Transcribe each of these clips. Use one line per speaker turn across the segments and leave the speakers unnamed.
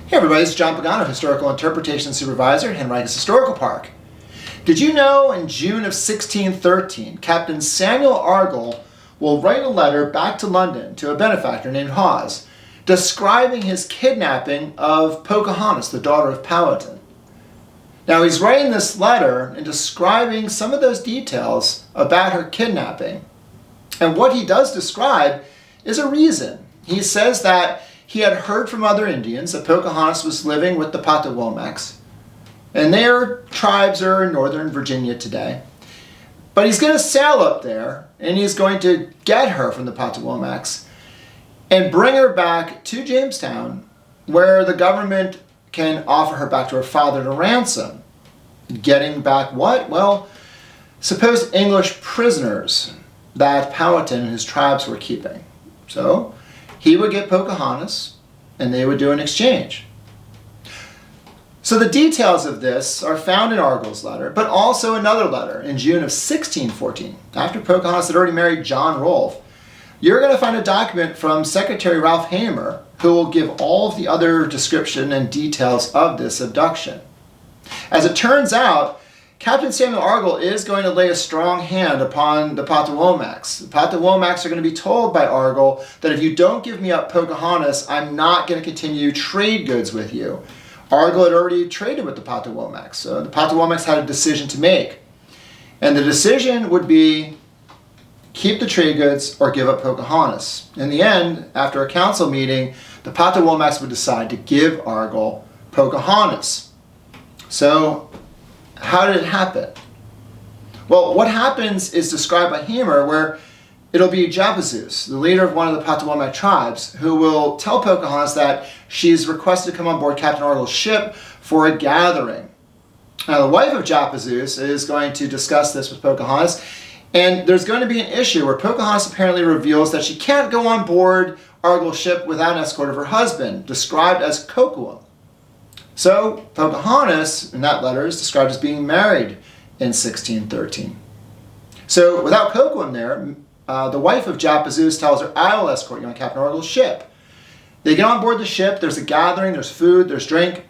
Hey everybody, it's John Pagano, Historical Interpretation Supervisor at Henricus Historical Park. Did you know in June of 1613, Captain Samuel Argall will write a letter back to London to a benefactor named Hawes, describing his kidnapping of Pocahontas, the daughter of Powhatan. Now he's writing this letter and describing some of those details about her kidnapping. And what he does describe is a reason. He says that he had heard from other Indians that Pocahontas was living with the Potawatomis, and their tribes are in northern Virginia today. But he's going to sail up there, and he's going to get her from the Potawatomis and bring her back to Jamestown, where the government can offer her back to her father to ransom. Getting back what? Well, supposed English prisoners that Powhatan and his tribes were keeping. So he would get Pocahontas, and they would do an exchange. So the details of this are found in Argall's letter, but also another letter in June of 1614, after Pocahontas had already married John Rolfe. You're going to find a document from Secretary Ralph Hamer, who will give all of the other description and details of this abduction. As it turns out, Captain Samuel Argall is going to lay a strong hand upon the Potawatomis. The Potawatomis are going to be told by Argall that if you don't give me up Pocahontas, I'm not going to continue trade goods with you. Argall had already traded with the Potawatomis, so the Potawatomis had a decision to make. And the decision would be keep the trade goods or give up Pocahontas. In the end, after a council meeting, the Potawatomis would decide to give Argall Pocahontas. So how did it happen? Well, what happens is described by Hamer, where it'll be Japazeus, the leader of one of the Potawatomi tribes, who will tell Pocahontas that she's requested to come on board Captain Argall's ship for a gathering. Now, the wife of Japazeus is going to discuss this with Pocahontas, and there's going to be an issue where Pocahontas apparently reveals that she can't go on board Argall's ship without an escort of her husband, described as Kocoum. So Pocahontas, in that letter, is described as being married in 1613. So without Kocoum there, the wife of Japazeus tells her, I will escort you on Captain Argall's ship. They get on board the ship, there's a gathering, there's food, there's drink,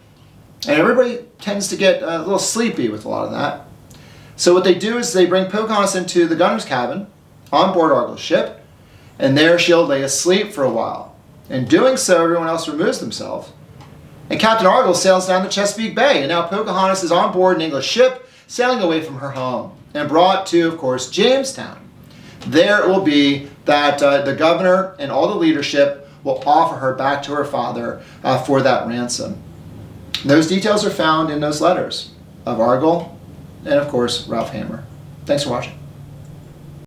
and everybody tends to get a little sleepy with a lot of that. So what they do is they bring Pocahontas into the gunner's cabin on board Argall's ship, and there she'll lay asleep for a while. In doing so, everyone else removes themselves. And Captain Argall sails down the Chesapeake Bay, and now Pocahontas is on board an English ship, sailing away from her home, and brought to, of course, Jamestown. There it will be that the governor and all the leadership will offer her back to her father for that ransom. And those details are found in those letters of Argall and, of course, Ralph Hamer. Thanks for watching.